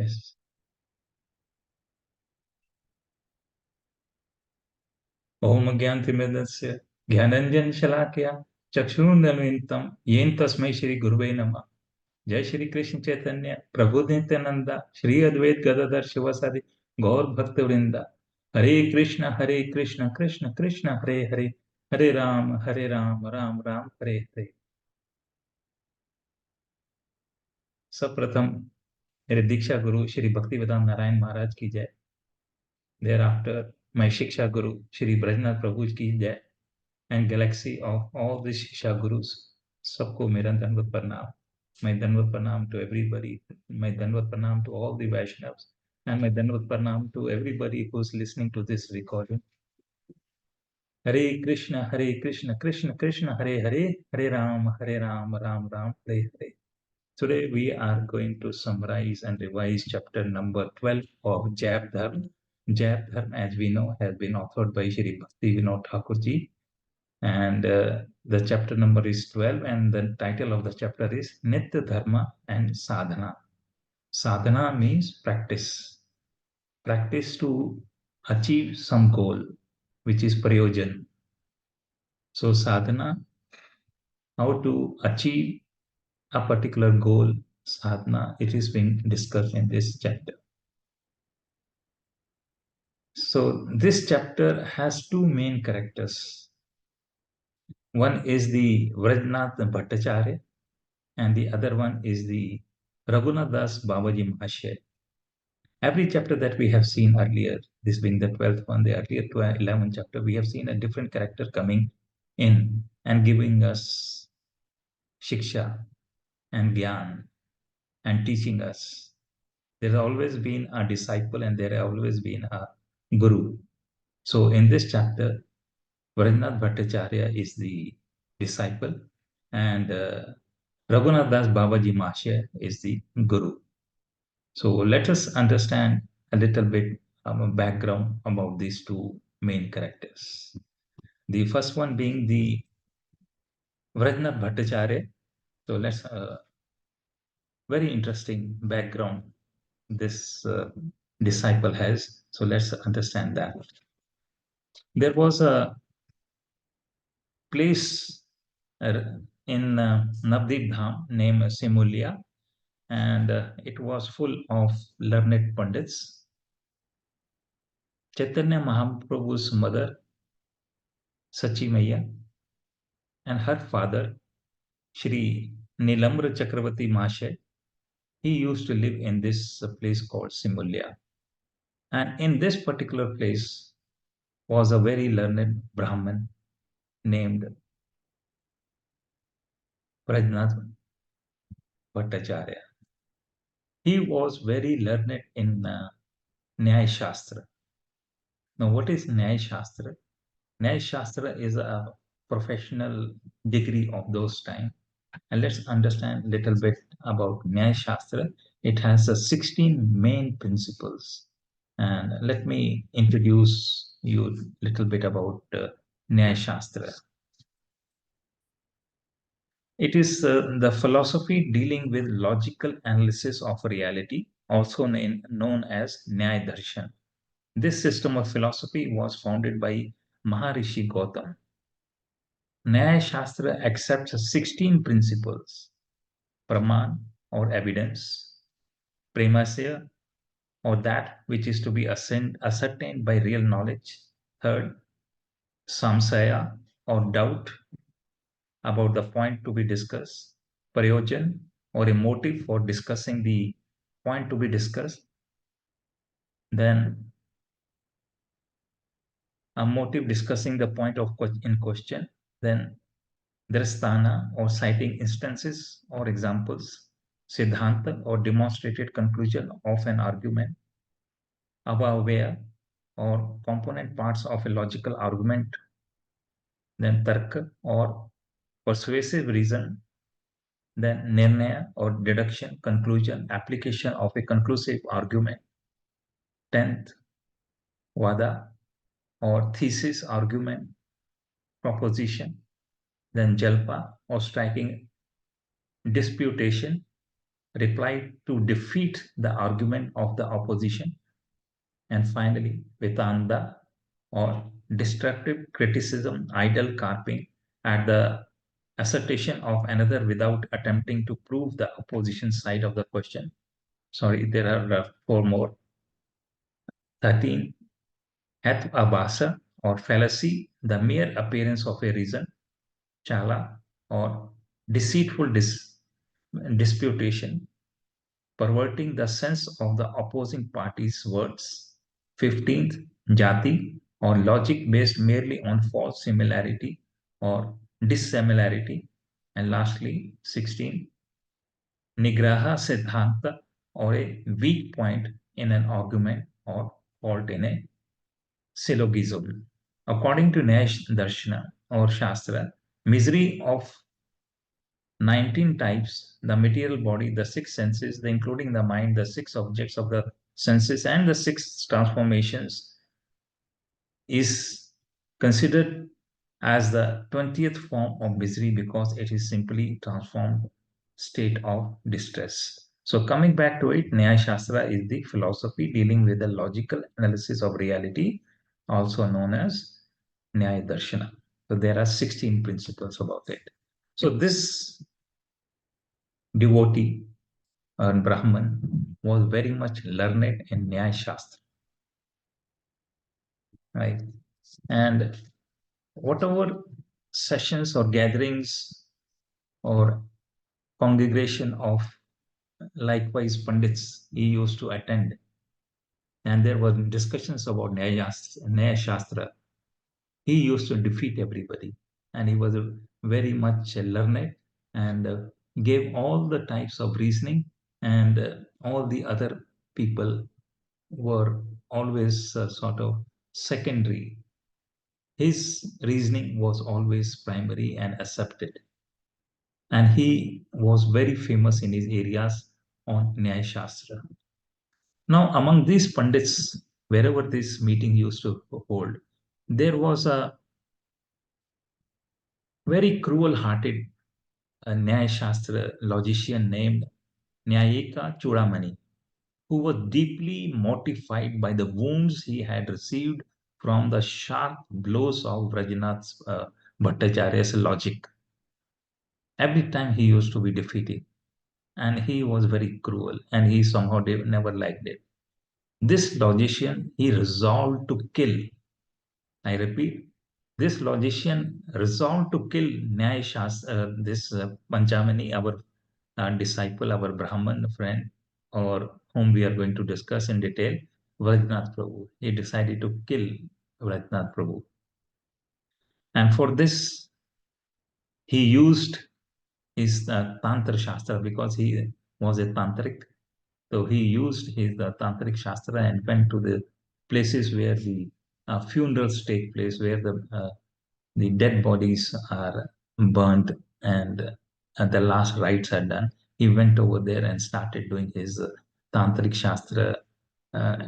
Yes. ओम ज्ञानतिमिरस्य ज्ञानंजन शलाकया चक्षुरुन्मीलितं येन तस्मै श्री गुरुवे नमः। जय श्री कृष्ण चैतन्य प्रभु नित्यानंदा श्री अद्वैत गदाधर शिवासादि गौर भक्त वृंदा। हरे कृष्ण कृष्ण कृष्ण हरे हरे, हरे राम राम राम हरे हरे। सप्रथम मेरे दीक्षा गुरु श्री भक्ति वेदांत नारायण महाराज की जय। देयर आफ्टर my शिक्षा गुरु श्री ब्रजनाथ प्रभु की जय। And Galaxy of all the शिक्षा गुरुस, सबको मेरा दंडवत प्रणाम। My Danvat Pranam to everybody. My Danvat Pranam to all the Vaishnavas. And my Danvat Pranam to everybody who's listening to this recording. Hare Krishna, Krishna Krishna, Hare Hare, Hare Ram, Ram Ram, Hare Hare. Today we are going to summarize and revise chapter number 12 of Jaiv Dharm. Jaiv Dharm, as we know, has been authored by Shri Bhakti Vinod Thakur ji. And the chapter number is 12, and the title of the chapter is Nitya Dharma and Sadhana. Sadhana means practice. Practice to achieve some goal, which is prayojan. So sadhana, how to achieve a particular goal, sadhana, it is being discussed in this chapter. So this chapter has two main characters. One is the Vrajnath Bhattacharya, and the other one is the Raghunath Das Babaji Mahashaya. Every chapter that we have seen earlier, this being the 12th one, the earlier 11th chapter, we have seen a different character coming in and giving us shiksha and gyan and teaching us. There has always been a disciple and there has always been a guru. So in this chapter, Vrajnath Bhattacharya is the disciple, and Raghunath Das Babaji Mahashaya is the guru. So let us understand a little bit background about these two main characters. The first one being the Vrajnath Bhattacharya. So let's very interesting background this disciple has. So let's understand that. There was a place in Navdeep Dham named Simulya, and it was full of learned pandits. Chaitanya Mahaprabhu's mother, Sachi Maya, and her father, Shri Nilamra Chakravarti Mashay, he used to live in this place called Simulya. And in this particular place was a very learned Brahmin named Prajnath Bhattacharya. He was very learned in Nyaya Shastra. Now, what is Nyaya Shastra? Nyaya Shastra is a professional degree of those times. And let's understand a little bit about Nyaya Shastra. It has 16 main principles. And let me introduce you a little bit about Nyaya Shastra. It is the philosophy dealing with logical analysis of reality, also known as Nyaya Darshan. This system of philosophy was founded by Maharishi Gautam. Nyaya Shastra accepts 16 principles: Praman or evidence, Premasya or that which is to be ascertained by real knowledge. Third, Samsaya or doubt about the point to be discussed, Prayojan or a motive for discussing the point to be discussed, then a motive discussing the point in question, then Drasthana or citing instances or examples, Siddhanta or demonstrated conclusion of an argument, Avavaya or component parts of a logical argument, then Tarka or persuasive reason, then Nirnaya or deduction, conclusion, application of a conclusive argument, 10th, Vada or thesis, argument, proposition, then Jalpa or striking disputation, reply to defeat the argument of the opposition. And finally, Vedanta or destructive criticism, idle carping at the assertion of another without attempting to prove the opposition side of the question. Sorry, there are four more. 13. Hath abhasa or fallacy, the mere appearance of a reason, chala or deceitful disputation, perverting the sense of the opposing party's words. 15th, jati or logic based merely on false similarity or dissimilarity. And lastly, 16, nigraha siddhanta or a weak point in an argument or fault in a syllogism. According to Nash Darshana or Shastra, misery of 19 types, the material body, the six senses, including the mind, the six objects of the senses, and the six transformations, is considered as the 20th form of misery because it is simply transformed state of distress. So coming back to it, Nyaya Shastra is the philosophy dealing with the logical analysis of reality, also known as Nyaya Darshana. So there are 16 principles about it. So this devotee or Brahman was very much learned in Nyaya Shastra, right? And whatever sessions or gatherings or congregation of likewise Pandits he used to attend, and there were discussions about Nyaya Shastra, he used to defeat everybody. And he was a very much learned and gave all the types of reasoning, and all the other people were always sort of secondary. His reasoning was always primary and accepted. And he was very famous in his areas on Nyaya Shastra. Now, among these Pandits, wherever this meeting used to hold, there was a very cruel hearted Nyaya Shastra logician named Nyayika Chudamani, who was deeply mortified by the wounds he had received from the sharp blows of Rajinath's Bhattacharya's logic. Every time he used to be defeated, and he was very cruel, and he somehow never liked it. This logician he resolved to kill. I repeat, this logician resolved to kill Nyaya Shastra, this Panchamani, our disciple, our Brahman friend, or whom we are going to discuss in detail, Vrajnath Prabhu. He decided to kill Vrajnath Prabhu. And for this, he used his Tantra Shastra because he was a Tantric. So he used his Tantric Shastra and went to the places where the funerals take place, where the dead bodies are burnt and the last rites are done. He went over there and started doing his Tantric Shastra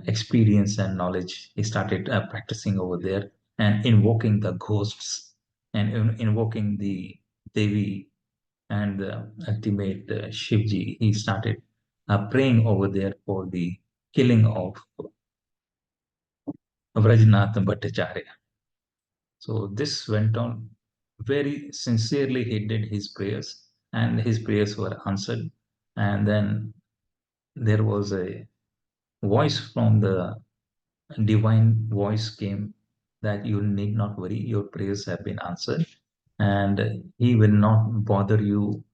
experience and knowledge. He started practicing over there and invoking the ghosts and invoking the Devi and the ultimate Shivji. He started praying over there for the killing of Vrajnath Bhattacharya. So this went on very sincerely. He did his prayers, and his prayers were answered. And then there was a voice from the divine voice came that you need not worry, your prayers have been answered, and he will not bother you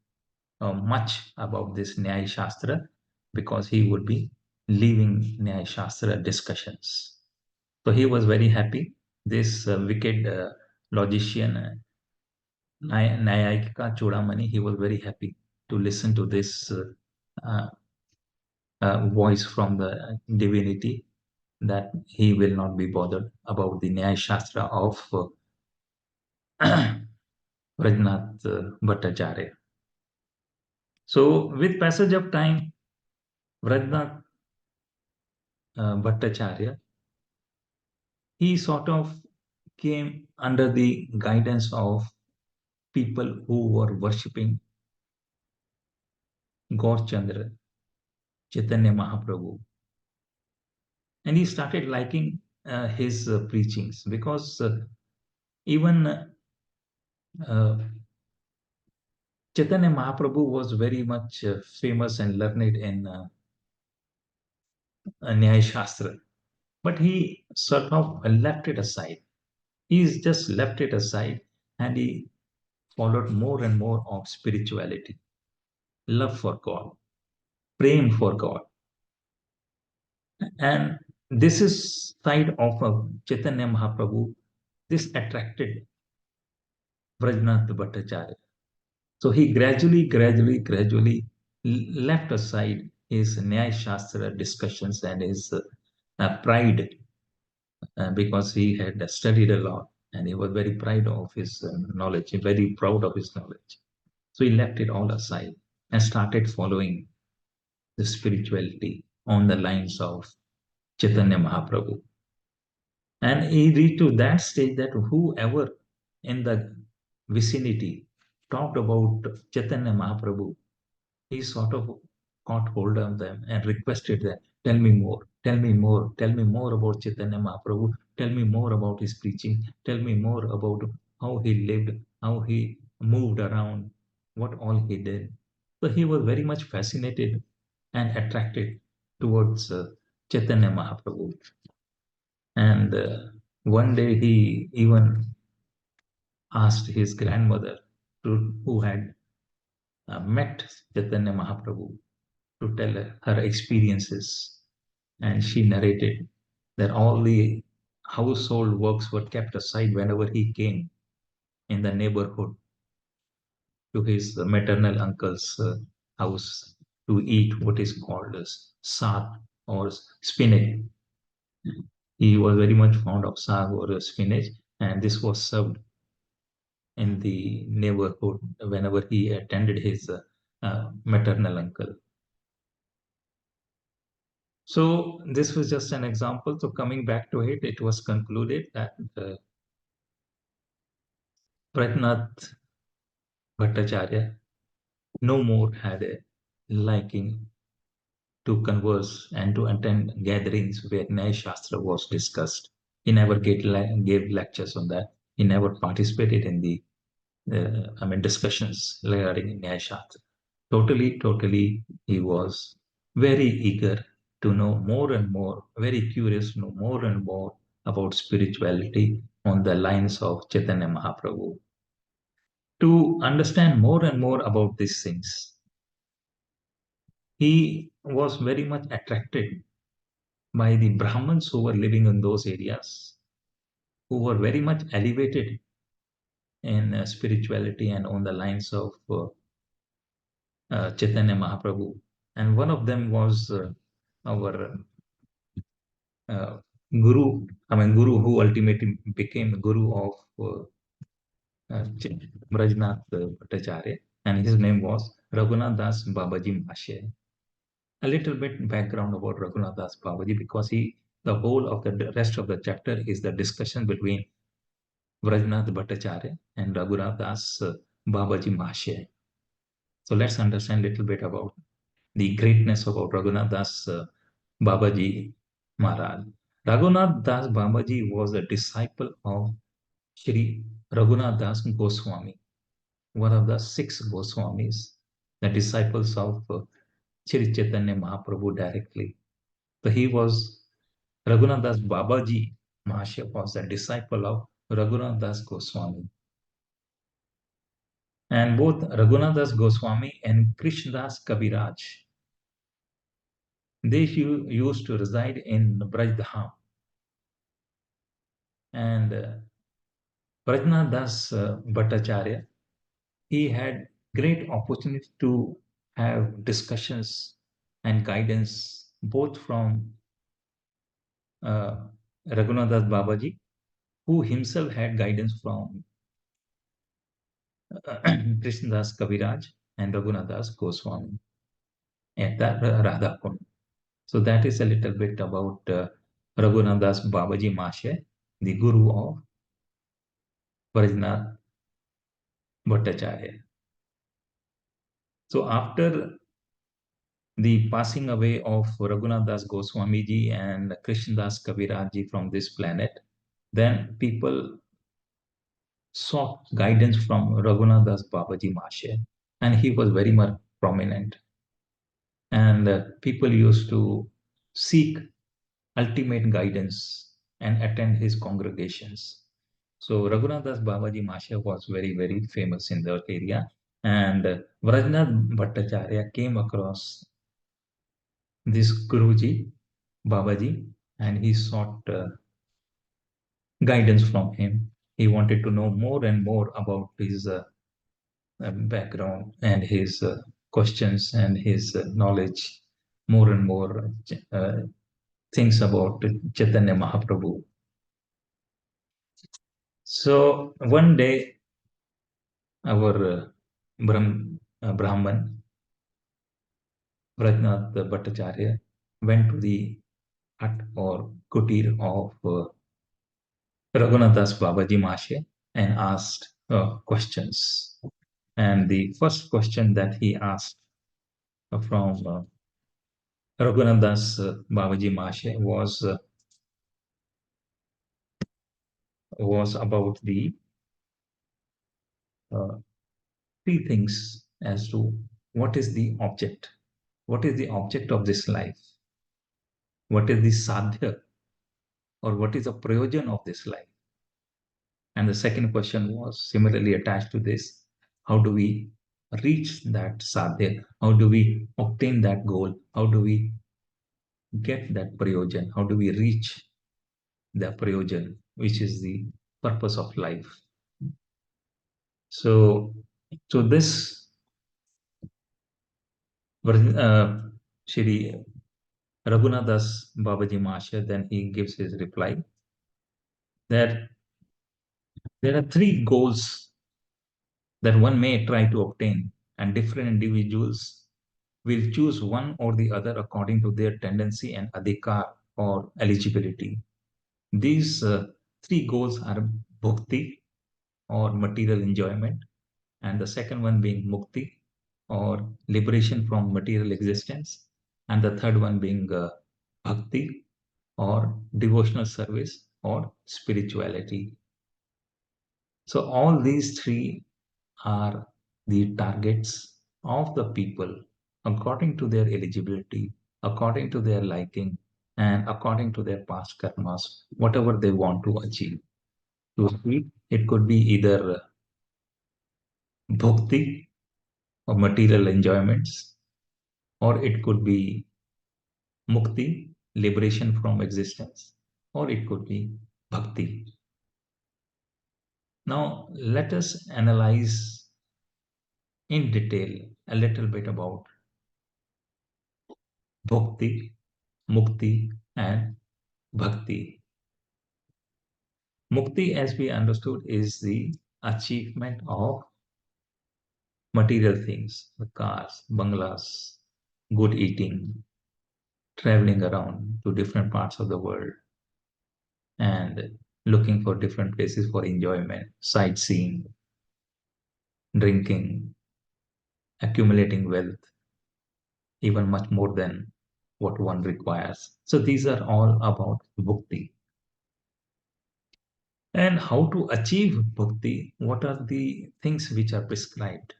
much about this Nyaya Shastra because he would be leaving Nyaya Shastra discussions. So he was very happy. This wicked logician, Nayayika Chudamani, he was very happy to listen to this uh, voice from the divinity that he will not be bothered about the Nyaya Shastra of Rajnath Bhattacharya. So, with passage of time, Rajnath Bhattacharya, he sort of came under the guidance of people who were worshipping Gaur Chandra. Chaitanya Mahaprabhu, and he started liking his preachings because even Chaitanya Mahaprabhu was very much famous and learned in Nyaya Shastra, but he sort of left it aside. He's just left it aside and he followed more and more of spirituality, love for God, praying for God. And this is side of Chaitanya Mahaprabhu. This attracted Vrajnath Bhattacharya. So he gradually left aside his Nyaya Shastra discussions and his pride because he had studied a lot and he was very proud of his knowledge, very proud of his knowledge. So he left it all aside and started following the spirituality on the lines of Chaitanya Mahaprabhu. And he reached to that stage that whoever in the vicinity talked about Chaitanya Mahaprabhu, he sort of caught hold of them and requested them, tell me more, tell me more, tell me more about Chaitanya Mahaprabhu, tell me more about his preaching, tell me more about how he lived, how he moved around, what all he did. So he was very much fascinated and attracted towards Chaitanya Mahaprabhu. And one day he even asked his grandmother, who had met Chaitanya Mahaprabhu, to tell her experiences. And she narrated that all the household works were kept aside whenever he came in the neighborhood to his maternal uncle's house to eat what is called as saag or spinach. He was very much fond of saag or spinach, and this was served in the neighborhood whenever he attended his maternal uncle. So this was just an example. So coming back to it, it was concluded that Prajnath Bhattacharya no more had a liking to converse and to attend gatherings where Nyaya Shastra was discussed. He never gave lectures on that. He never participated in the discussions regarding Nyaya Shastra. Totally, he was very eager to know more and more, very curious to know more and more about spirituality on the lines of Chaitanya Mahaprabhu. To understand more and more about these things, he was very much attracted by the Brahmins who were living in those areas, who were very much elevated in spirituality and on the lines of Chaitanya Mahaprabhu. And one of them was our uh, Guru who ultimately became the Guru of Brajnath Bhattacharya, and his name was Raghunath Das Babaji Mahasaya. A little bit background about Raghunath Das Babaji because the whole of the rest of the chapter is the discussion between Brajnath Bhattacharya and Raghunath Das Babaji Mahasaya. So let's understand a little bit about the greatness about Raghunath Das Babaji Maharaj. Raghunath Das Babaji was a disciple of Shri Raghunath Das Goswami, one of the six Goswamis, the disciples of Shri Chaitanya Mahaprabhu directly. So he was Raghunath Das Babaji Mahasaya was a disciple of Raghunath Das Goswami. And both Raghunath Das Goswami and Krishnadas Kaviraj, they used to reside in Braj Dham. And Prajnath Das Bhattacharya, he had great opportunity to have discussions and guidance both from uh, Raghunath Das Babaji, who himself had guidance from Krishnadas Kaviraj and Raghunath Das Goswami at the Radha Kund. So that is a little bit about Raghunath Das Babaji Mahasaya, the guru of Prajnath Bhattacharya. So after the passing away of Raghunath Das Goswami ji and Krishnadas Kaviraj ji from this planet, then people sought guidance from Raghunath Das Babaji Mashe, and he was very much prominent. And people used to seek ultimate guidance and attend his congregations. So Raghunath Das Babaji Mashe was very, very famous in that area. And Vrajnath Bhattacharya came across this Guruji, Babaji, and he sought guidance from him. He wanted to know more and more about his background and his questions and his knowledge, more and more things about Chaitanya Mahaprabhu. So one day, our Brahman, Vrajnath Bhattacharya, went to the hut or kutir of Raghunath Das Babaji Mashe and asked questions. And the first question that he asked from Raghunath Das Babaji Mashe was about the uh, three things as to what is the object, what is the object of this life, what is the sadhya, or what is the prayojan of this life. And the second question was similarly attached to this: how do we reach that sadhya? How do we obtain that goal? How do we get that prayojan? How do we reach the prayojan, which is the purpose of life? So, so this Shri Raghunathas Babaji Masha, then he gives his reply that there are three goals that one may try to obtain, and different individuals will choose one or the other according to their tendency and adhikar or eligibility. These three goals are bhakti or material enjoyment, and the second one being mukti or liberation from material existence, and the third one being bhakti or devotional service or spirituality. So all these three are the targets of the people according to their eligibility, according to their liking, and according to their past karmas, whatever they want to achieve. To achieve, it could be either bhakti or material enjoyments, or it could be mukti, liberation from existence, or it could be bhakti. Now, let us analyze in detail a little bit about bhakti, mukti, and bhakti. Mukti, as we understood, is the achievement of material things, the cars, bungalows, good eating, traveling around to different parts of the world, and looking for different places for enjoyment, sightseeing, drinking, accumulating wealth, even much more than what one requires. So these are all about bhakti. And how to achieve bhakti? What are the things which are prescribed?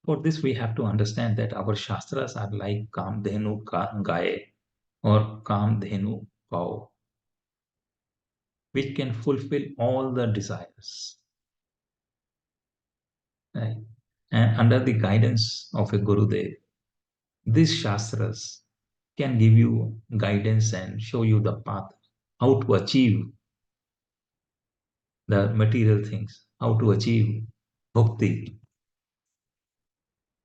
For this, we have to understand that our shastras are like Kamdhenu Gaye or Kamdhenu Cow, which can fulfill all the desires. Right? And under the guidance of a Gurudev, these shastras can give you guidance and show you the path, how to achieve the material things, how to achieve bhakti.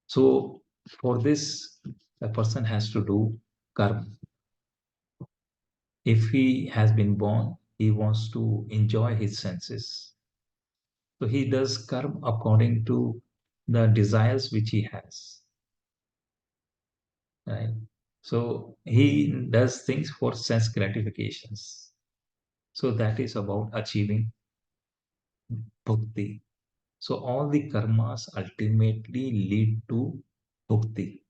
So, for this, a person has to do karma. If he has been born, he wants to enjoy his senses. So, he does karma according to the desires which he has. Right? So, he does things for sense gratifications. So, that is about achieving bhakti. So all the karmas ultimately lead to bhakti.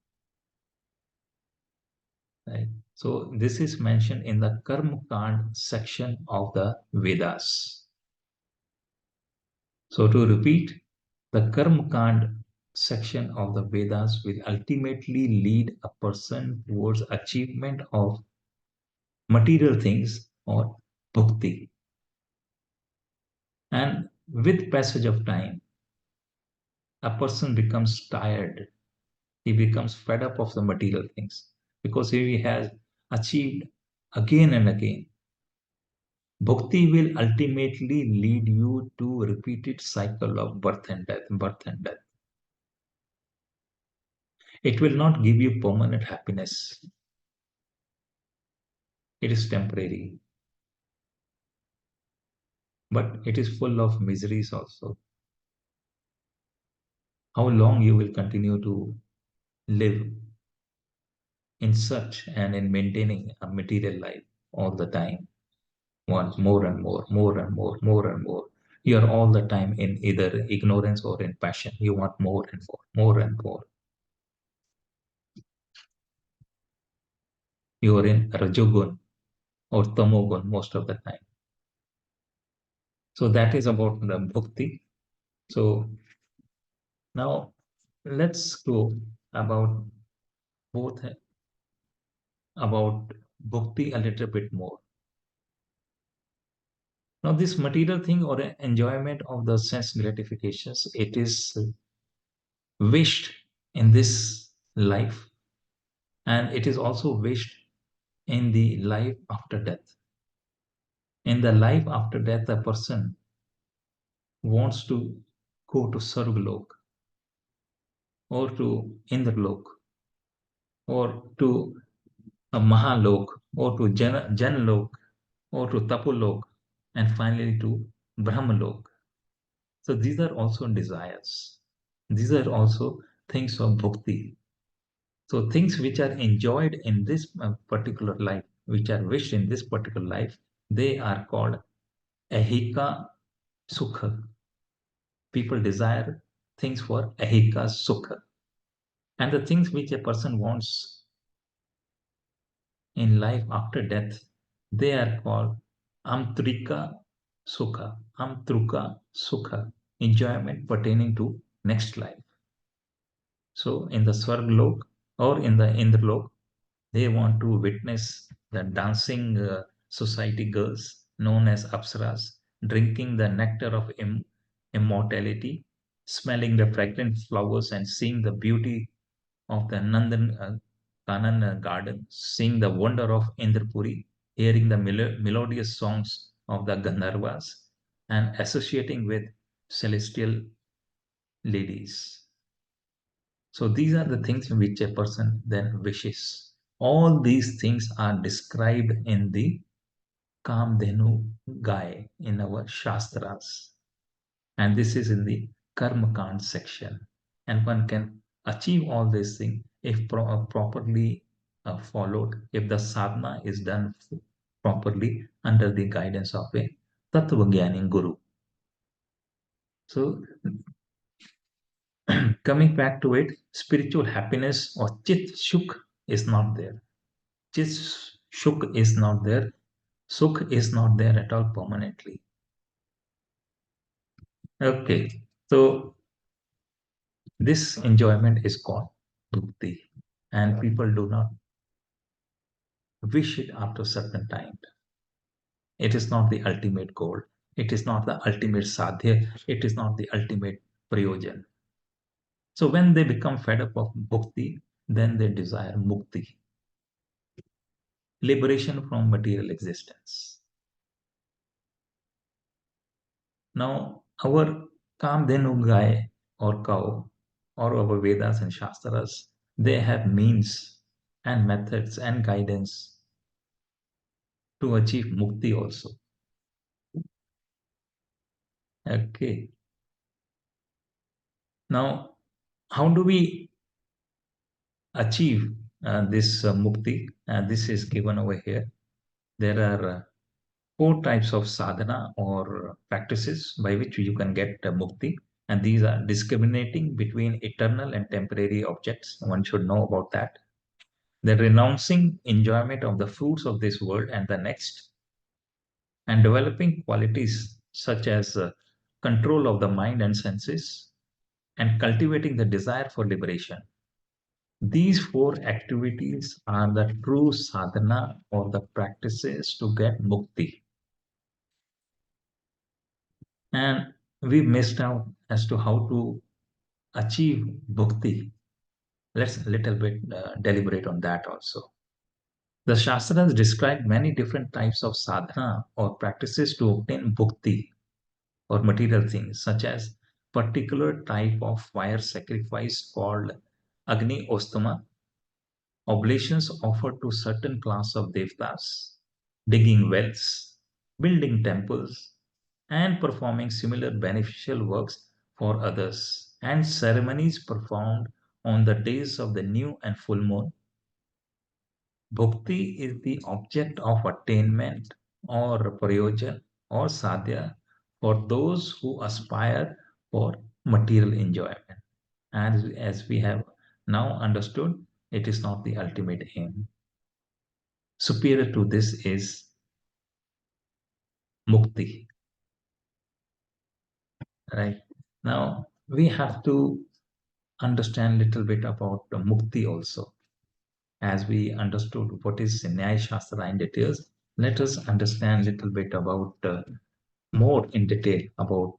Right? So this is mentioned in the Karma Kand section of the Vedas. So to repeat, the Karma Kand section of the Vedas will ultimately lead a person towards achievement of material things or bhakti. And with passage of time, a person becomes tired. He becomes fed up of the material things because he has achieved again and again. Bhakti will ultimately lead you to repeated cycle of birth and death, birth and death. It will not give you permanent happiness. It is temporary, but it is full of miseries also. How long you will continue to live in such and in maintaining a material life all the time, want more and more, more and more, more and more. You are all the time in either ignorance or in passion. You want more and more, more and more. You are in rajogun or tamogun most of the time. So that is about the bhakti. So now let's go about both about bhakti a little bit more. Now, this material thing or enjoyment of the sense gratifications, it is wished in this life, and it is also wished in the life after death. In the life after death, a person wants to go to Sargalok or to Indralok or to a Mahalok or to Janlok or to Tapulok and finally to Brahmalok. So these are also desires. These are also things of bhakti. So things which are enjoyed in this particular life, which are wished in this particular life, they are called ahika sukha. People desire things for ahika sukha. And the things which a person wants in life after death, they are called amtrika sukha, amtruka sukha, enjoyment pertaining to next life. So in the Swarglok or in the Indralok, they want to witness the dancing society girls known as Apsaras, drinking the nectar of immortality, smelling the fragrant flowers and seeing the beauty of the Nandan Kanan garden, seeing the wonder of Indrapuri, hearing the melodious songs of the Gandharvas, and associating with celestial ladies. So these are the things which a person then wishes. All these things are described in the Kamdhenu Gai in our Shastras. And this is in the Karma Kand section. And one can achieve all these things if properly followed, if the sadhana is done properly under the guidance of a Tattvagyanin Guru. So coming back to it, spiritual happiness or chit shuk is not there. Chit shuk is not there. Sukh is not there at all permanently. Okay, so this enjoyment is called bhukti, and people do not wish it after certain time. It is not the ultimate goal. It is not the ultimate sadhya. It is not the ultimate prayojan. So when they become fed up of bhukti, then they desire mukti, liberation from material existence. Now, our Kamdhenu Gai or cow or our Vedas and Shastras, they have means and methods and guidance to achieve mukti also. Okay. Now, how do we achieve this mukti? This is given over here. There are four types of sadhana or practices by which you can get mukti. And these are discriminating between eternal and temporary objects. One should know about that. the renouncing enjoyment of the fruits of this world and the next, and developing qualities such as control of the mind and senses, and cultivating the desire for liberation. These four activities are the true sadhana or the practices to get mukti. And we missed out as to how to achieve bhakti. Let's a little bit deliberate on that also. The Shastras describe many different types of sadhana or practices to obtain bhakti or material things, such as particular type of fire sacrifice called Agni Ostama, oblations offered to certain class of devtas, digging wells, building temples, and performing similar beneficial works for others, and ceremonies performed on the days of the new and full moon. Bhakti is the object of attainment or prayojan or sadhya for those who aspire for material enjoyment. As we have now understood, it is not the ultimate aim. Superior to this is mukti, right? Now we have to understand a little bit about the mukti also. As we understood what is Nyaya Shastra in details, let us understand a little bit about more in detail about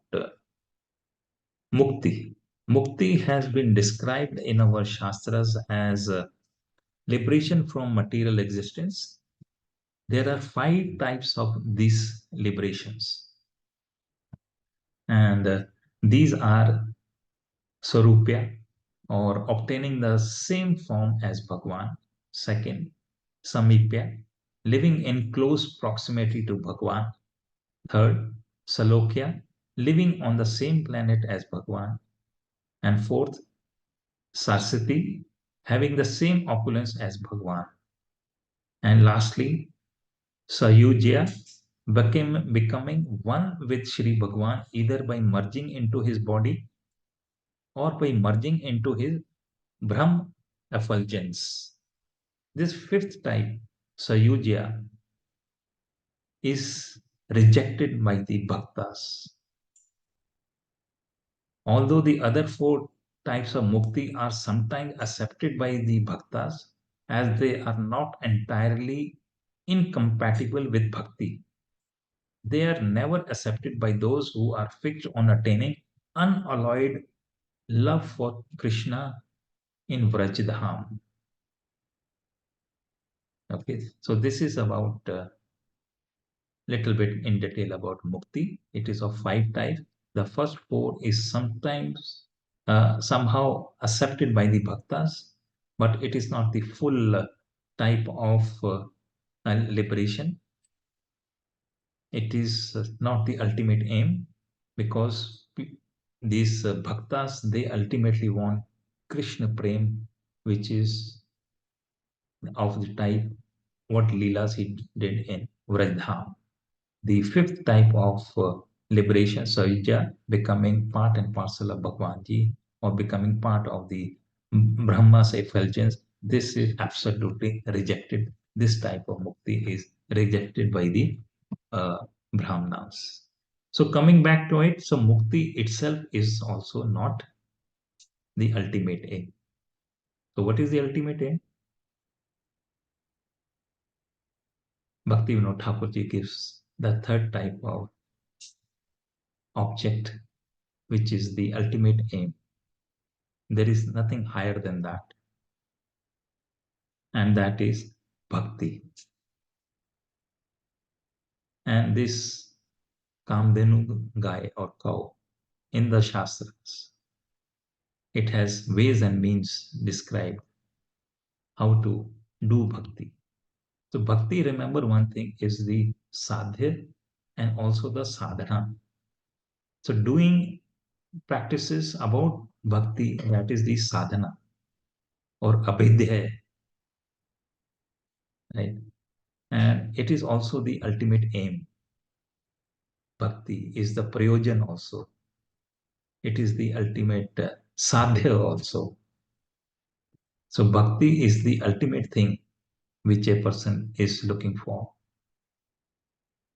mukti. Mukti has been described in our Shastras as liberation from material existence. There are five types of these liberations, and these are Sarupya, or obtaining the same form as Bhagwan. Second, Samipya, living in close proximity to Bhagwan. Third, Salokya, living on the same planet as Bhagwan. And fourth, Sarsati, having the same opulence as Bhagwan. And lastly, Sayujya, becoming one with Sri Bhagwan either by merging into his body or by merging into his Brahm effulgence. This fifth type, Sayujya, is rejected by the Bhaktas. Although the other four types of mukti are sometimes accepted by the Bhaktas, as they are not entirely incompatible with bhakti, they are never accepted by those who are fixed on attaining unalloyed love for Krishna in Vrajdham. Okay, so this is about little bit in detail about mukti. It is of five types. The first four is sometimes somehow accepted by the bhaktas, but it is not the full type of liberation. It is not the ultimate aim, because these bhaktas, they ultimately want Krishna prem, which is of the type what leelas he did in Vrajdham. The fifth type of liberation, Savija, becoming part and parcel of Bhagwanji, or becoming part of the Brahma's effulgence, this is absolutely rejected. This type of mukti is rejected by the uh, Brahmanas. So coming back to it, so mukti itself is also not the ultimate aim. So what is the ultimate aim? Bhakti Vinod Thakurji gives the third type of object, which is the ultimate aim. There is nothing higher than that, and that is bhakti. And this Kamdenu guy or cow in the Shastras, it has ways and means described how to do bhakti. So bhakti, remember one thing, is the sadhya and also the sadhana. So doing practices about bhakti, that is the sadhana or abhidya, right? And it is also the ultimate aim. Bhakti is the prayojan also. It is the ultimate sadhya also. So bhakti is the ultimate thing which a person is looking for.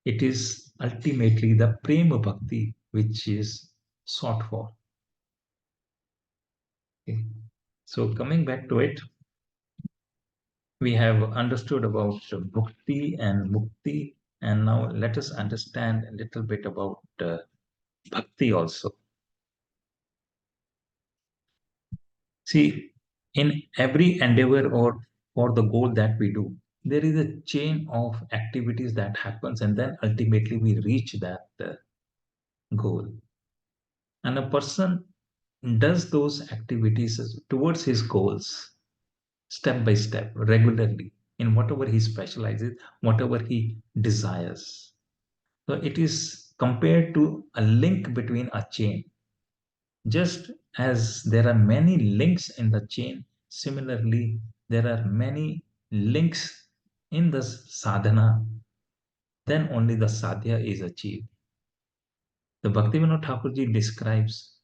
It is ultimately the prema bhakti which is sought for. Okay. So coming back to it, we have understood about bhakti and mukti, and now let us understand a little bit about bhakti also. See, in every endeavor or for the goal that we do, there is a chain of activities that happens, and then ultimately we reach that goal. And a person does those activities towards his goals step by step, regularly, in whatever he specializes, whatever he desires. So it is compared to a link between a chain. Just as there are many links in the chain, similarly, there are many links in the sadhana, then only the sadhya is achieved. The Bhaktivinoda Thakurji describes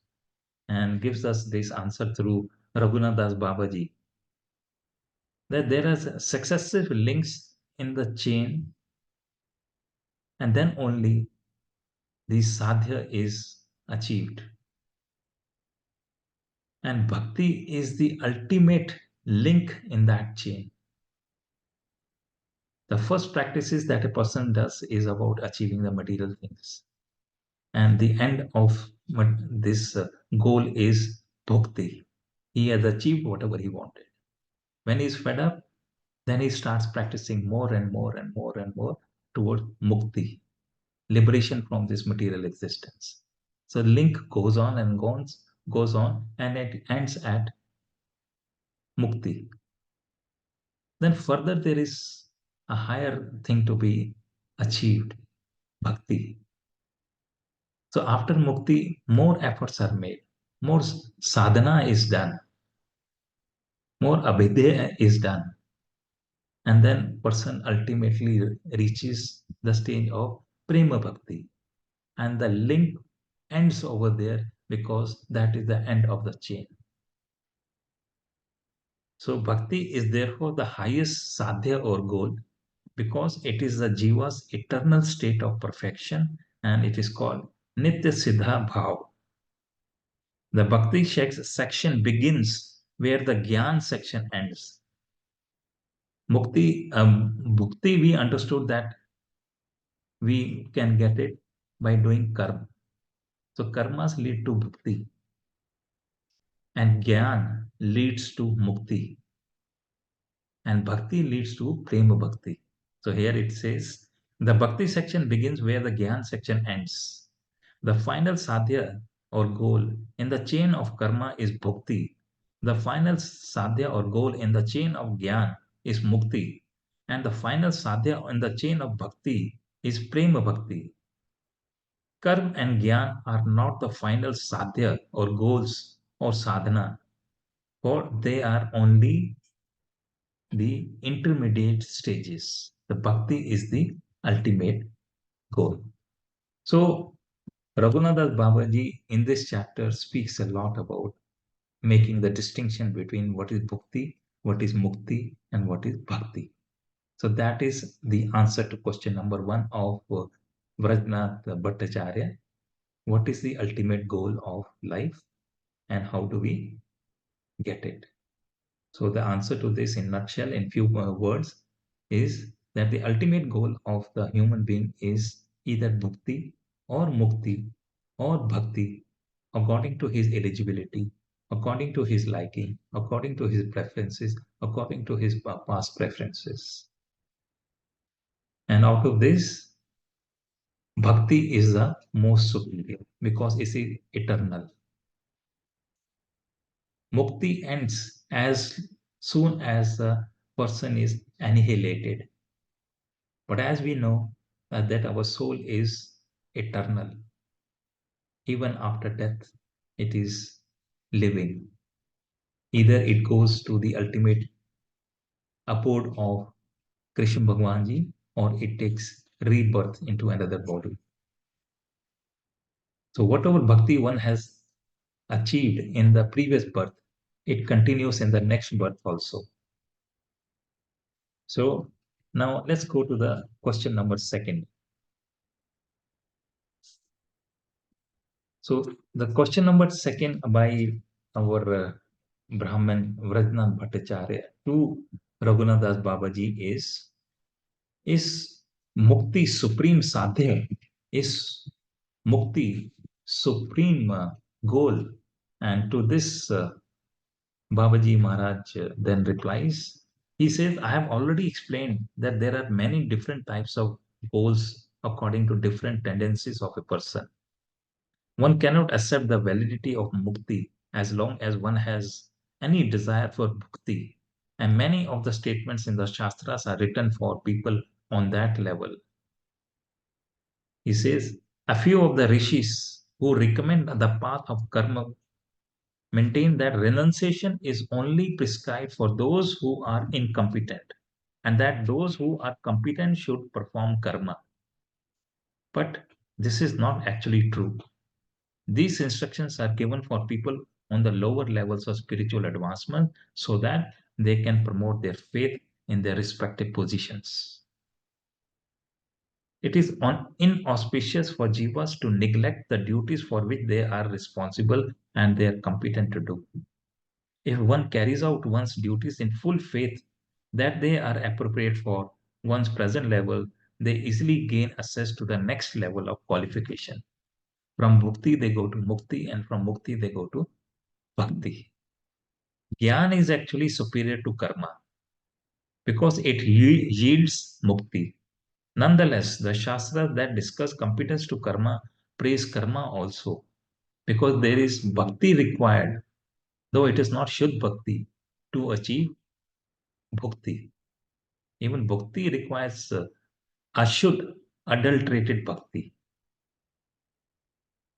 and gives us this answer through Raghunath Das Babaji, that there are successive links in the chain, and then only the sadhya is achieved. And bhakti is the ultimate link in that chain. The first practices that a person does is about achieving the material things. And the end of this goal is bhakti. He has achieved whatever he wanted. When he's fed up, then he starts practicing more and more and more and more toward mukti, liberation from this material existence. So the link goes on, and it ends at mukti. Then further there is a higher thing to be achieved, bhakti. So after mukti, more efforts are made, more sadhana is done, more abhidheya is done, and then person ultimately reaches the stage of prema bhakti, and the link ends over there because that is the end of the chain. So bhakti is therefore the highest sadhya or goal because it is the jiva's eternal state of perfection, and it is called nitya siddha bhav. The bhakti section begins where the gyan section ends. Bhakti, we understood that we can get it by doing karma. So karmas lead to bhakti, and gyan leads to mukti, and bhakti leads to prema bhakti. So here it says the bhakti section begins where the gyan section ends. The final sadhya or goal in the chain of karma is bhakti. The final sadhya or goal in the chain of gyan is mukti. And the final sadhya in the chain of bhakti is prema bhakti. Karma and gyan are not the final sadhya or goals or sadhana, for they are only the intermediate stages. The bhakti is the ultimate goal. So, Raghunath Babaji in this chapter speaks a lot about making the distinction between what is bhakti, what is mukti, and what is bhakti. So, that is the answer to question number 1 of Vrajnath Bhattacharya. What is the ultimate goal of life, and how do we get it? So the answer to this in nutshell, in few words, is that the ultimate goal of the human being is either bhakti or mukti or bhakti according to his eligibility, according to his liking, according to his preferences, according to his past preferences. And out of this, bhakti is the most superior because it is eternal. Mukti ends as soon as the person is annihilated. But as we know that our soul is eternal, even after death, it is living. Either it goes to the ultimate abode of Krishna Bhagwanji or it takes rebirth into another body. So whatever bhakti one has achieved in the previous birth, it continues in the next birth also. So now let's go to the question number second. So the question number second by our Brahman Vrajnath Bhattacharya to Raghunath Das Babaji is mukti supreme sadhya? Is mukti supreme goal? And to this Babaji Maharaj then replies, he says, I have already explained that there are many different types of goals according to different tendencies of a person. One cannot accept the validity of mukti as long as one has any desire for bhakti. And many of the statements in the Shastras are written for people on that level. He says, a few of the rishis who recommend the path of karma maintain that renunciation is only prescribed for those who are incompetent, and that those who are competent should perform karma. But this is not actually true. These instructions are given for people on the lower levels of spiritual advancement so that they can promote their faith in their respective positions. It is inauspicious for jivas to neglect the duties for which they are responsible and they are competent to do. If one carries out one's duties in full faith that they are appropriate for one's present level, they easily gain access to the next level of qualification. From bhakti, they go to mukti, and from mukti, they go to bhakti. Gyan is actually superior to karma because it yields mukti. Nonetheless, the Shastras that discuss competence to karma praise karma also because there is bhakti required, though it is not Shuddh bhakti, to achieve bhakti. Even bhakti requires ashuddh, adulterated bhakti,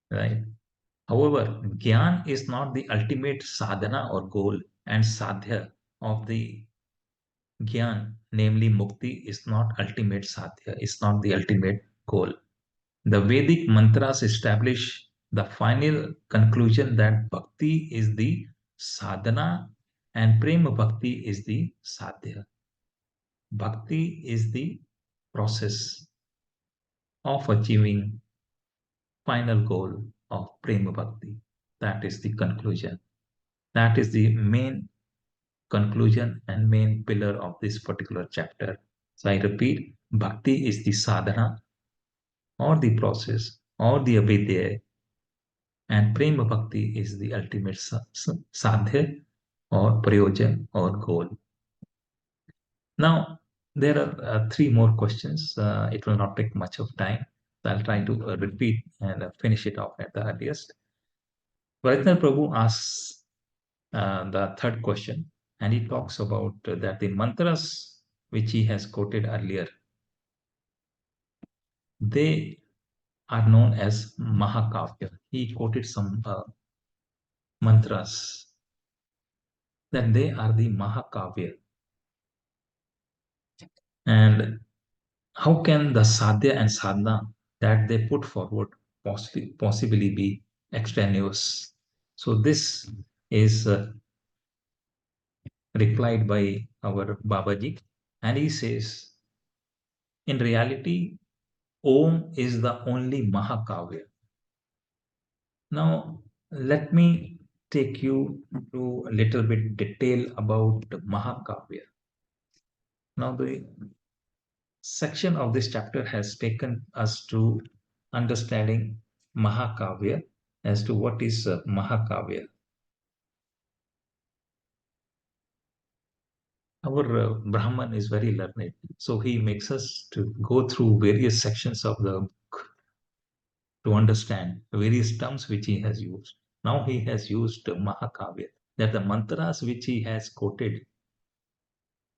right? However, Gyan is not the ultimate sadhana or goal, and sadhya of the Gyan, namely Mukti, is not ultimate sadhya, is not the ultimate goal. The Vedic mantras establish the final conclusion that Bhakti is the sadhana and Prema Bhakti is the sadhya. Bhakti is the process of achieving final goal of Prema Bhakti. That is the conclusion. That is the main conclusion and main pillar of this particular chapter. So I repeat, Bhakti is the sadhana or the process or the abhidya, and Prema Bhakti is the ultimate sadhya or prayojan or goal. Now, there are three more questions. It will not take much of time. So I'll try to repeat and finish it off at the earliest. Vaidyanatha Prabhu asks the third question, and he talks about that the mantras which he has quoted earlier, they are known as Mahakavya. He quoted some mantras that they are the Mahakavya. And how can the sadhya and sadhana that they put forward possibly be extraneous? So this is replied by our Babaji, and he says, in reality, Om is the only Mahakavya. Now, let me take you to a little bit detail about Mahakavya. Now, the section of this chapter has taken us to understanding Mahakavya as to what is Mahakavya. Our Brahman is very learned, so he makes us to go through various sections of the book to understand various terms which he has used. Now he has used Mahakavya, that the mantras which he has quoted,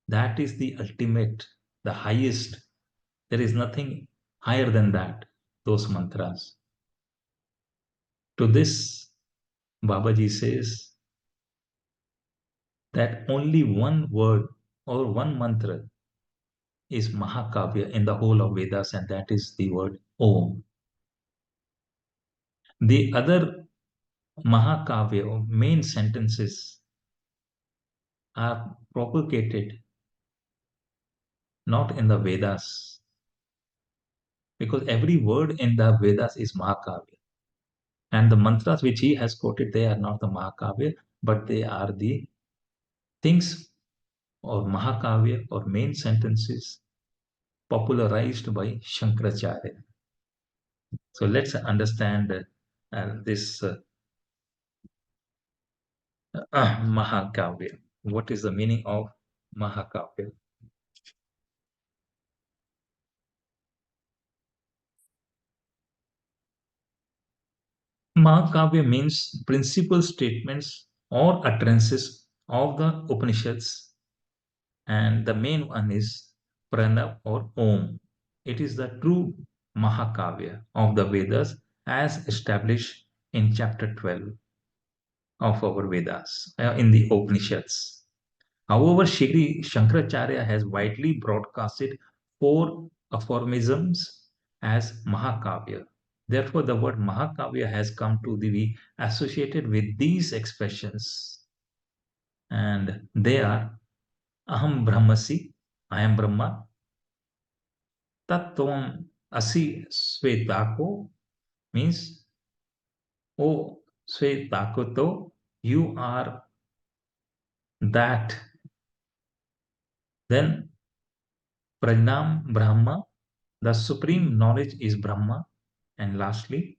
that is the ultimate, the highest. There is nothing higher than that, those mantras. To this, Babaji says that only one word or one mantra is Mahakavya in the whole of Vedas, and that is the word Om. The other Mahakavya or main sentences are propagated not in the Vedas, because every word in the Vedas is Mahakavya. And the mantras which he has quoted, they are not the Mahakavya, but they are the things or Mahakavya or main sentences popularized by Shankaracharya. So let's understand this Mahakavya. What is the meaning of Mahakavya? Mahakavya means principal statements or utterances of the Upanishads, and the main one is Pranav or Om. It is the true Mahakavya of the Vedas as established in chapter 12 of our Vedas, in the Upanishads. However, Shri Shankaracharya has widely broadcasted four aphorisms as Mahakavya. Therefore, the word Mahakavya has come to be associated with these expressions, and they are Aham Brahmasi, I am Brahma, Tattvam Asi Svetako, means, O Svetakoto, you are that. Then Prajnam Brahma, the supreme knowledge is Brahma. And lastly,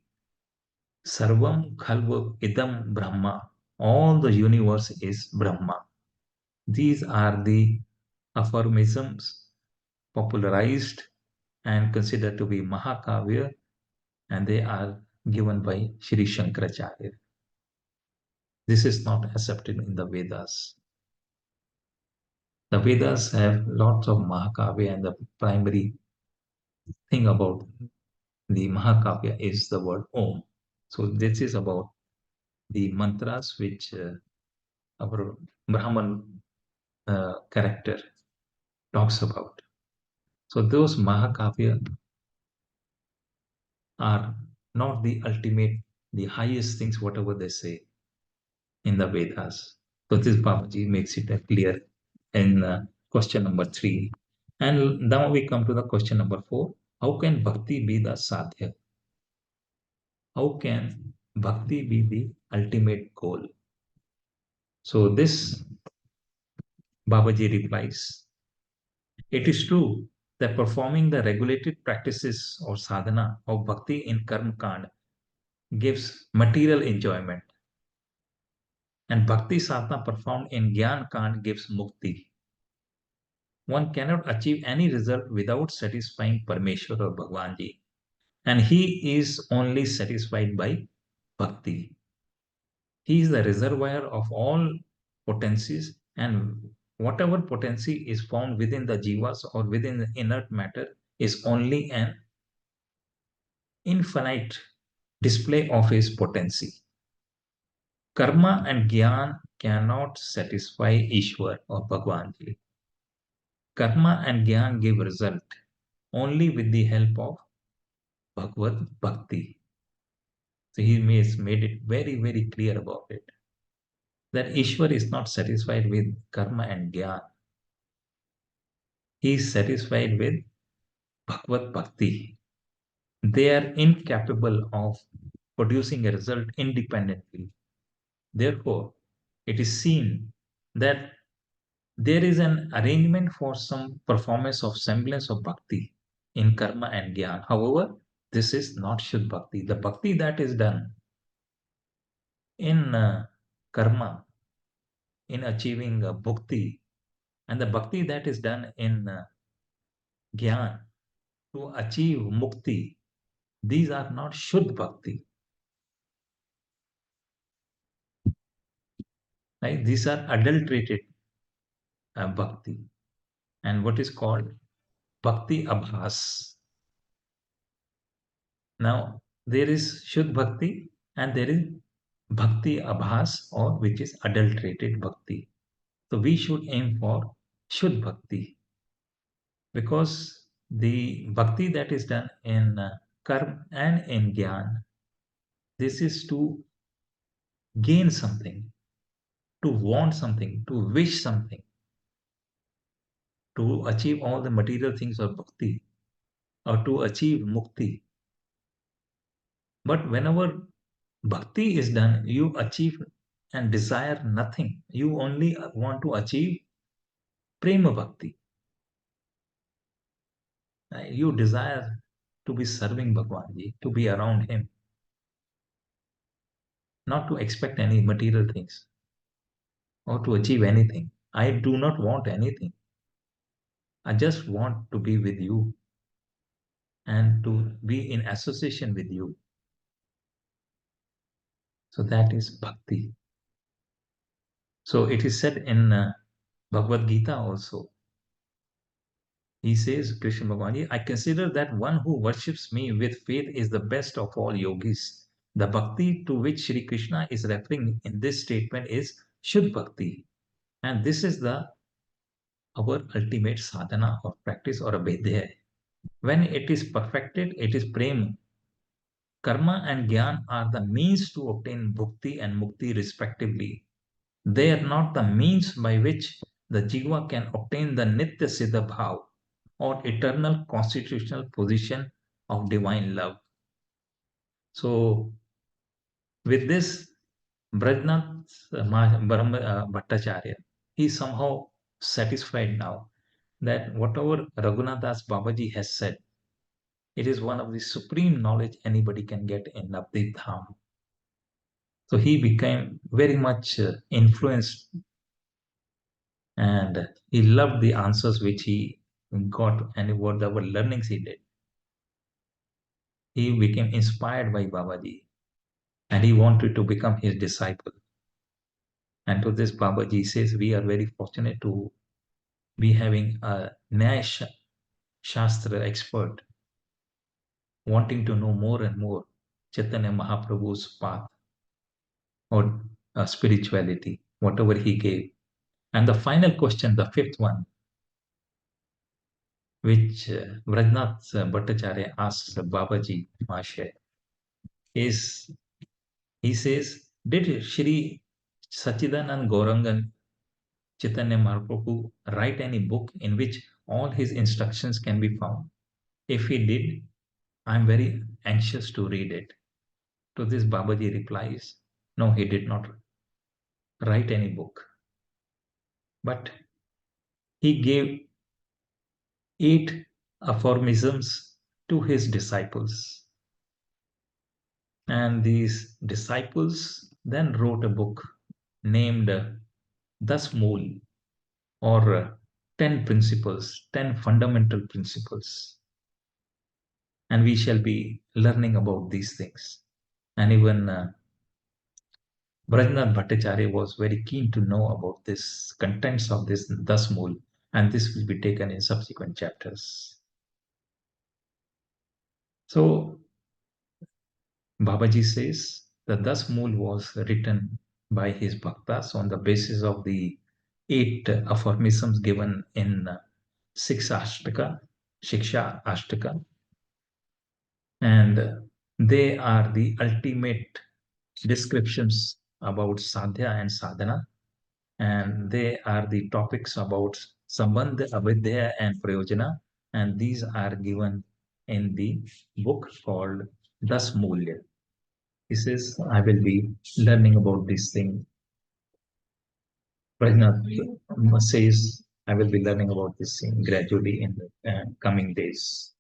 Sarvam Khalva Idam Brahma, all the universe is Brahma. These are the aphorisms popularized and considered to be Mahakavya, and they are given by Sri Shankaracharya. This is not accepted in the Vedas. The Vedas have lots of Mahakavya, and the primary thing about the Mahakavya is the word Om. So this is about the mantras which our Brahman character talks about. So those Mahakavya are not the ultimate, the highest things, whatever they say in the Vedas. So this Babaji makes it clear in question number 3. And now we come to the question number 4. How can bhakti be the sadhya? How can bhakti be the ultimate goal? So this Babaji replies, it is true that performing the regulated practices or sadhana of bhakti in karma kand gives material enjoyment, and bhakti sadhana performed in Gyan Kand gives mukti. One cannot achieve any result without satisfying Parmeshwar or Bhagwanji, and he is only satisfied by bhakti. He is the reservoir of all potencies, and whatever potency is found within the jivas or within the inert matter is only an infinite display of his potency. Karma and Gyan cannot satisfy Ishwar or Bhagwanji. Karma and Gyan give result only with the help of Bhagavad Bhakti. So he has made it very, very clear about it. That Ishwar is not satisfied with karma and Gyan. He is satisfied with Bhagavad Bhakti. They are incapable of producing a result independently. Therefore, it is seen that there is an arrangement for some performance of semblance of bhakti in karma and gyan. However, this is not Shuddha Bhakti. The bhakti that is done in karma, in achieving bhukti, and the bhakti that is done in gyan to achieve mukti, these are not Shuddha Bhakti. Right? These are adulterated bhakti, and what is called bhakti abhas. Now, there is Shuddha Bhakti and there is Bhakti Abhas, or which is adulterated Bhakti. So we should aim for Shuddha Bhakti, because the Bhakti that is done in Karma and in Gyan, this is to gain something, to want something, to wish something, to achieve all the material things of bhakti, or to achieve mukti. But whenever bhakti is done, you achieve and desire nothing. You only want to achieve prema bhakti. You desire to be serving Bhagwanji, to be around him, not to expect any material things or to achieve anything. I do not want anything. I just want to be with you and to be in association with you. So that is bhakti. So it is said in Bhagavad Gita also. He says, Krishna Bhagavan, I consider that one who worships me with faith is the best of all yogis. The bhakti to which Sri Krishna is referring in this statement is Shuddh Bhakti. And this is the our ultimate sadhana or practice or abhedya. When it is perfected, it is prema. Karma and Gyan are the means to obtain bhukti and mukti respectively. They are not the means by which the jiva can obtain the nitya siddha bhav or eternal constitutional position of divine love. So, with this, Brajnath Bhattacharya, he is somehow satisfied now that whatever Raghunath Das Babaji has said, it is one of the supreme knowledge anybody can get in Navadvip Dham. So he became very much influenced and he loved the answers which he got and whatever learnings he did. He became inspired by Babaji and he wanted to become his disciple. And to this, Babaji says, we are very fortunate to be having a Nyaya Shastra expert wanting to know more and more Chaitanya Mahaprabhu's path or spirituality, whatever he gave. And the final question, the fifth one, which Vrajnath Bhattacharya asks Babaji Mahasaya, is he says, did Shri Sachidanand Gaurangan Chaitanya Mahaprabhu write any book in which all his instructions can be found? If he did, I'm very anxious to read it. To this, Babaji replies, no, he did not write any book. But he gave 8 aphorisms to his disciples. And these disciples then wrote a book named Das Mool or 10 principles, 10 fundamental principles. And we shall be learning about these things. And even Brajnath Bhattacharya was very keen to know about this contents of this Das Mool, and this will be taken in subsequent chapters. So Babaji says the Das Mool was written by his bhaktas on the basis of the 8 aphorisms given in Shiksha Ashtaka, and they are the ultimate descriptions about sadhya and sadhana, and they are the topics about sambandha, avidya, and prayojana, and these are given in the book called Das Mulya. He says, I will be learning about this thing. Prajnath says, I will be learning about this thing gradually in the coming days.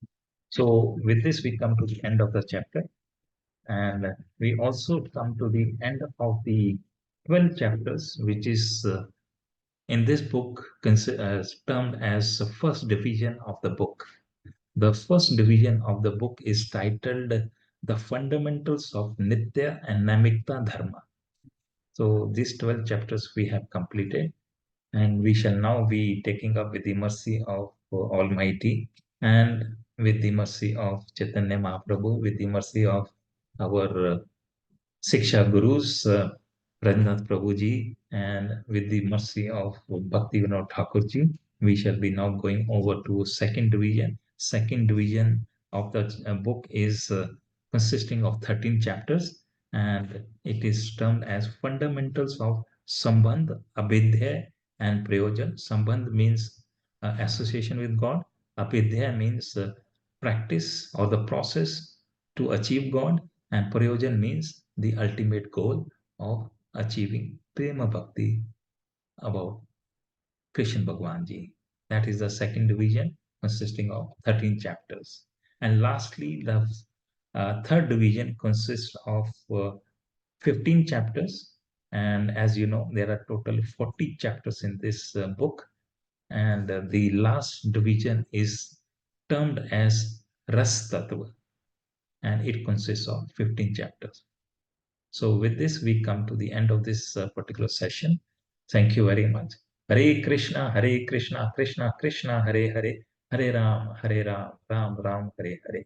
So with this, we come to the end of the chapter. And we also come to the end of the 12 chapters, which is in this book termed as the first division of the book. The first division of the book is titled The Fundamentals of Nitya and Namikta Dharma. So these 12 chapters we have completed, and we shall now be taking up with the mercy of Almighty and with the mercy of Chaitanya Mahaprabhu, with the mercy of our Siksha Gurus, Rajnath Prabhuji, and with the mercy of Bhakti Vinod Thakurji, we shall be now going over to second division. Second division of the book is consisting of 13 chapters, and it is termed as Fundamentals of Sambandh, abhidya, and prayojan. Sambandh means association with God. Abhidya means practice or the process to achieve God. And prayojan means the ultimate goal of achieving prema bhakti about Krishna Bhagwan Ji. That is the second division consisting of 13 chapters. And lastly, the third division consists of 15 chapters. And as you know, there are total 40 chapters in this book. And the last division is termed as Ras Tattva, and it consists of 15 chapters. So with this, we come to the end of this particular session. Thank you very much. Hare Krishna, Krishna Krishna, Hare Hare, Hare Ram, Ram Ram, Hare Hare.